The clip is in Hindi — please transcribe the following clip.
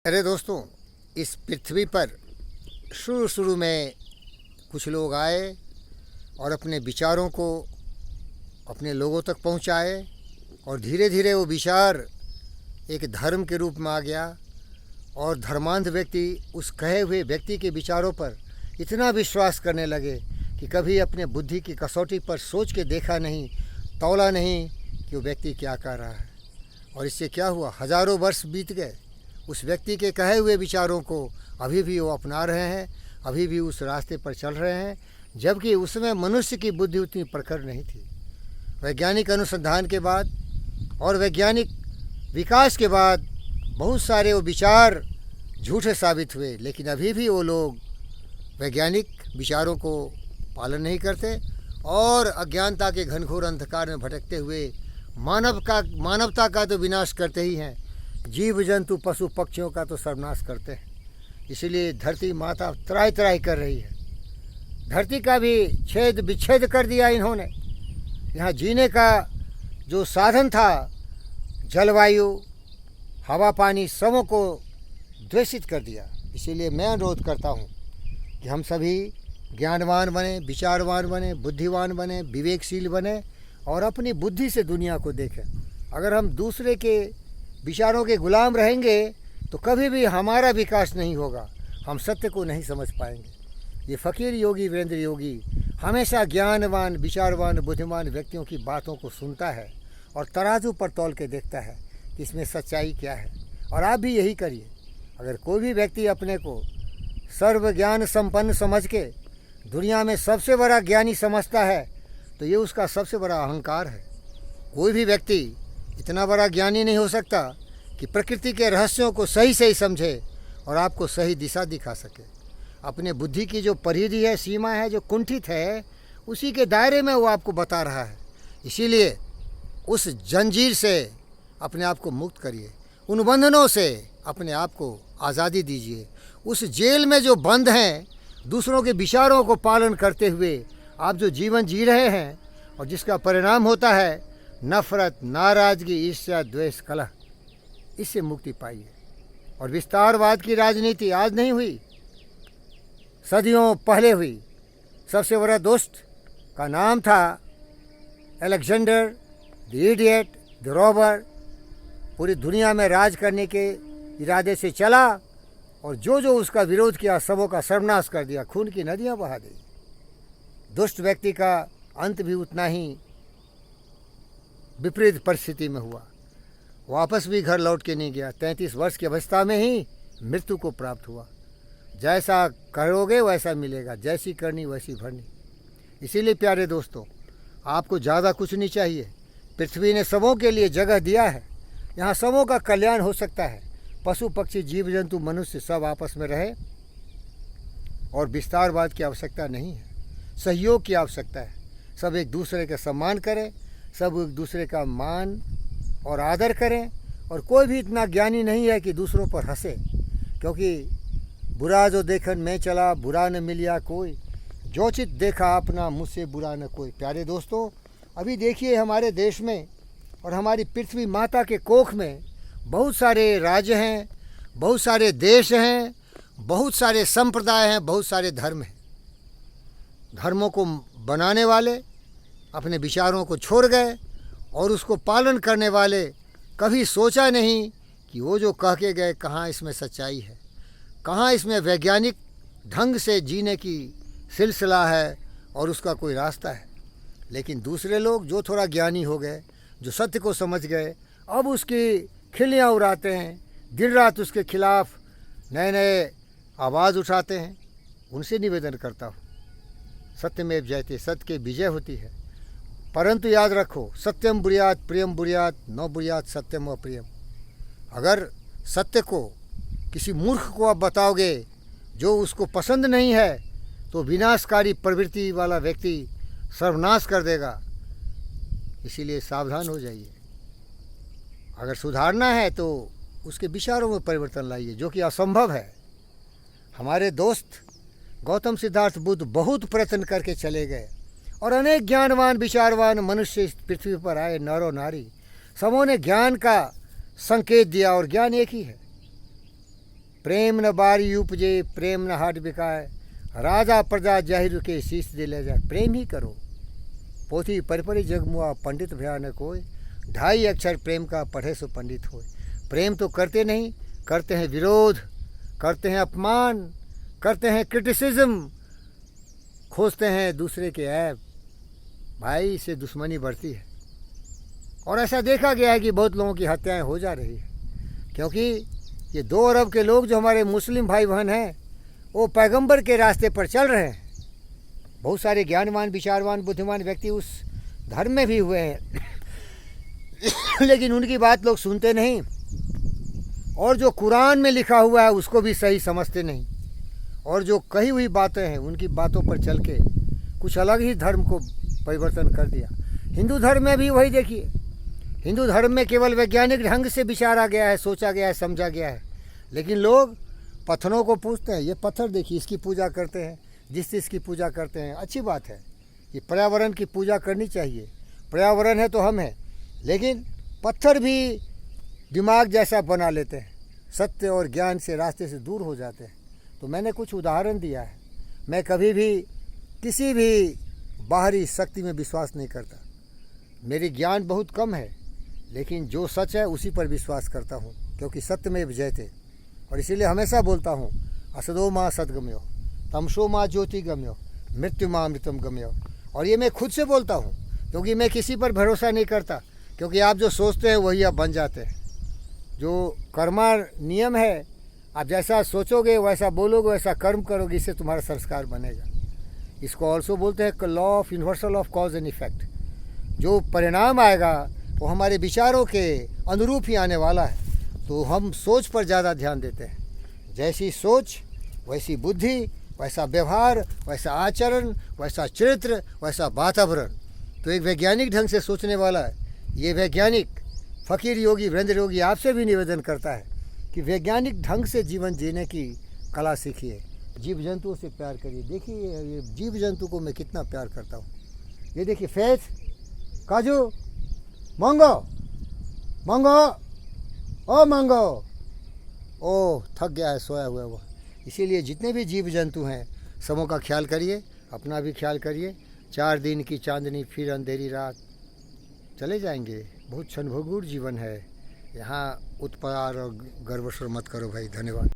अरे दोस्तों, इस पृथ्वी पर शुरू में कुछ लोग आए और अपने विचारों को अपने लोगों तक पहुंचाए और धीरे धीरे वो विचार एक धर्म के रूप में आ गया और धर्मांध व्यक्ति उस कहे हुए व्यक्ति के विचारों पर इतना विश्वास करने लगे कि कभी अपने बुद्धि की कसौटी पर सोच के देखा नहीं, तौला नहीं कि वो व्यक्ति क्या कर रहा है। और इससे क्या हुआ, हज़ारों वर्ष बीत गए, उस व्यक्ति के कहे हुए विचारों को अभी भी वो अपना रहे हैं, अभी भी उस रास्ते पर चल रहे हैं, जबकि उसमें मनुष्य की बुद्धि उतनी प्रखर नहीं थी। वैज्ञानिक अनुसंधान के बाद और वैज्ञानिक विकास के बाद बहुत सारे वो विचार झूठे साबित हुए, लेकिन अभी भी वो लोग वैज्ञानिक विचारों को पालन नहीं करते और अज्ञानता के घनघोर अंधकार में भटकते हुए मानवता का तो विनाश करते ही हैं, जीव जंतु पशु पक्षियों का तो सर्वनाश करते हैं। इसीलिए धरती माता त्राही त्राही कर रही है। धरती का भी छेद विच्छेद कर दिया इन्होंने। यहाँ जीने का जो साधन था, जलवायु, हवा, पानी, सबों को द्वेषित कर दिया। इसीलिए मैं अनुरोध करता हूँ कि हम सभी ज्ञानवान बने, विचारवान बने, बुद्धिवान बने, विवेकशील बने और अपनी बुद्धि से दुनिया को देखें। अगर हम दूसरे के विचारों के गुलाम रहेंगे तो कभी भी हमारा विकास नहीं होगा, हम सत्य को नहीं समझ पाएंगे। ये फ़कीर योगी वीरेंद्र योगी हमेशा ज्ञानवान, विचारवान, बुद्धिमान व्यक्तियों की बातों को सुनता है और तराजू पर तौल के देखता है कि इसमें सच्चाई क्या है। और आप भी यही करिए। अगर कोई भी व्यक्ति अपने को सर्व ज्ञान संपन्न समझ के दुनिया में सबसे बड़ा ज्ञानी समझता है तो ये उसका सबसे बड़ा अहंकार है। कोई भी व्यक्ति इतना बड़ा ज्ञानी नहीं हो सकता कि प्रकृति के रहस्यों को सही सही समझे और आपको सही दिशा दिखा सके। अपने बुद्धि की जो परिधि है, सीमा है, जो कुंठित है, उसी के दायरे में वो आपको बता रहा है। इसीलिए उस जंजीर से अपने आप को मुक्त करिए, उन बंधनों से अपने आप को आज़ादी दीजिए। उस जेल में जो बंद हैं, दूसरों के विचारों को पालन करते हुए आप जो जीवन जी रहे हैं और जिसका परिणाम होता है नफ़रत, नाराज़गी, ईर्ष्या, द्वेष, कलह, इससे मुक्ति पाइए। और विस्तारवाद की राजनीति आज नहीं हुई, सदियों पहले हुई। सबसे बड़ा दुष्ट का नाम था Alexander the idiot, the robber. पूरी दुनिया में राज करने के इरादे से चला और जो जो उसका विरोध किया सबों का सर्वनाश कर दिया, खून की नदियां बहा दी। दुष्ट व्यक्ति का अंत भी उतना ही विपरीत परिस्थिति में हुआ। वापस भी घर लौट के नहीं गया। 33 वर्ष की अवस्था में ही मृत्यु को प्राप्त हुआ। जैसा करोगे वैसा मिलेगा, जैसी करनी वैसी भरनी। इसीलिए प्यारे दोस्तों, आपको ज़्यादा कुछ नहीं चाहिए। पृथ्वी ने सबों के लिए जगह दिया है, यहाँ सबों का कल्याण हो सकता है। पशु पक्षी, जीव जंतु, मनुष्य सब आपस में रहे और विस्तारवाद की आवश्यकता नहीं है, सहयोग की आवश्यकता है। सब एक दूसरे का सम्मान करें, सब एक दूसरे का मान और आदर करें। और कोई भी इतना ज्ञानी नहीं है कि दूसरों पर हंसे, क्योंकि बुरा जो देखन मैं चला, बुरा न मिलिया कोई, जो चित देखा अपना, मुझसे बुरा न कोई। प्यारे दोस्तों, अभी देखिए हमारे देश में और हमारी पृथ्वी माता के कोख में बहुत सारे राज्य हैं, बहुत सारे देश हैं, बहुत सारे संप्रदाय हैं, बहुत सारे धर्म हैं। धर्मों को बनाने वाले अपने विचारों को छोड़ गए और उसको पालन करने वाले कभी सोचा नहीं कि वो जो कह के गए कहाँ इसमें सच्चाई है, कहाँ इसमें वैज्ञानिक ढंग से जीने की सिलसिला है और उसका कोई रास्ता है। लेकिन दूसरे लोग जो थोड़ा ज्ञानी हो गए, जो सत्य को समझ गए, अब उसकी खिल्लियाँ उड़ाते हैं, दिन रात उसके खिलाफ नए नए आवाज़ उठाते हैं। उनसे निवेदन करता हूँ, सत्यमेव जयते, सत्य की विजय होती है। परंतु याद रखो, सत्यम बुर्यात प्रियम बुर्यात न बुर्यात सत्यम अप्रियम। अगर सत्य को किसी मूर्ख को आप बताओगे जो उसको पसंद नहीं है, तो विनाशकारी प्रवृत्ति वाला व्यक्ति सर्वनाश कर देगा। इसीलिए सावधान हो जाइए। अगर सुधारना है तो उसके विचारों में परिवर्तन लाइए, जो कि असंभव है। हमारे दोस्त गौतम सिद्धार्थ बुद्ध बहुत प्रयत्न करके चले गए और अनेक ज्ञानवान, विचारवान मनुष्य इस पृथ्वी पर आए, नर और नारी, सबों ने ज्ञान का संकेत दिया और ज्ञान एक ही है। प्रेम न बारी उपजे, प्रेम न हाट बिकाए, राजा प्रजा जाहिर के शीश दे ले जाए। प्रेम ही करो, पोथी परपरी जगमुआ, पंडित भया न कोय, 2.5 अक्षर प्रेम का पढ़े सो पंडित होए। प्रेम तो करते नहीं, करते हैं विरोध, करते हैं अपमान, करते हैं क्रिटिसिज्म, खोजते हैं दूसरे के ऐब। भाई इससे दुश्मनी बढ़ती है। और ऐसा देखा गया है कि बहुत लोगों की हत्याएं हो जा रही है, क्योंकि ये 2 अरब के लोग जो हमारे मुस्लिम भाई बहन हैं वो पैगंबर के रास्ते पर चल रहे हैं। बहुत सारे ज्ञानवान, विचारवान, बुद्धिमान व्यक्ति उस धर्म में भी हुए हैं लेकिन उनकी बात लोग सुनते नहीं, और जो कुरान में लिखा हुआ है उसको भी सही समझते नहीं, और जो कही हुई बातें हैं उनकी बातों पर चल के कुछ अलग ही धर्म को परिवर्तन कर दिया। हिंदू धर्म में भी वही देखिए, हिंदू धर्म में केवल वैज्ञानिक ढंग से विचारा गया है, सोचा गया है, समझा गया है, लेकिन लोग पत्थरों को पूजते हैं। ये पत्थर देखिए, इसकी पूजा करते हैं, जिस चीज़ की पूजा करते हैं। अच्छी बात है, ये पर्यावरण की पूजा करनी चाहिए, पर्यावरण है तो हम हैं, लेकिन पत्थर भी दिमाग जैसा बना लेते हैं, सत्य और ज्ञान से रास्ते से दूर हो जाते हैं। तो मैंने कुछ उदाहरण दिया है। मैं कभी भी किसी भी बाहरी शक्ति में विश्वास नहीं करता, मेरी ज्ञान बहुत कम है, लेकिन जो सच है उसी पर विश्वास करता हूँ, क्योंकि सत्य में विजयते। और इसीलिए हमेशा बोलता हूँ, असदो माँ सदगम्यो, तमसो माँ ज्योति गम्यो, मृत्यु माँ अमृतम गम्यो। और ये मैं खुद से बोलता हूँ, क्योंकि मैं किसी पर भरोसा नहीं करता, क्योंकि आप जो सोचते हैं वही आप बन जाते हैं। जो कर्मा नियम है, आप जैसा सोचोगे वैसा बोलोगे वैसा कर्म करोगे, इससे तुम्हारा संस्कार बनेगा। इसको ऑल्सो बोलते हैं law of universal of cause and effect. जो परिणाम आएगा वो हमारे विचारों के अनुरूप ही आने वाला है। तो हम सोच पर ज़्यादा ध्यान देते हैं, जैसी सोच वैसी बुद्धि, वैसा व्यवहार, वैसा आचरण, वैसा चरित्र, वैसा वातावरण। तो एक वैज्ञानिक ढंग से सोचने वाला है, ये वैज्ञानिक फ़कीर योगी वीरेंद्र योगी आपसे भी निवेदन करता है कि वैज्ञानिक ढंग से जीवन जीने की कला सीखिए, जीव जंतुओं से प्यार करिए। देखिए ये जीव जंतु को मैं कितना प्यार करता हूँ। ये देखिए फैज, काजू, मंगो, मंगो, ओ मंगो, ओ थक गया है, सोया हुआ है वो। इसीलिए जितने भी जीव जंतु हैं सबों का ख्याल करिए, अपना भी ख्याल करिए। 4 दिन की चांदनी फिर अंधेरी रात, चले जाएंगे। बहुत क्षणभंगुर जीवन है, यहाँ उत्पार और गर्वस्वर मत करो भाई। धन्यवाद।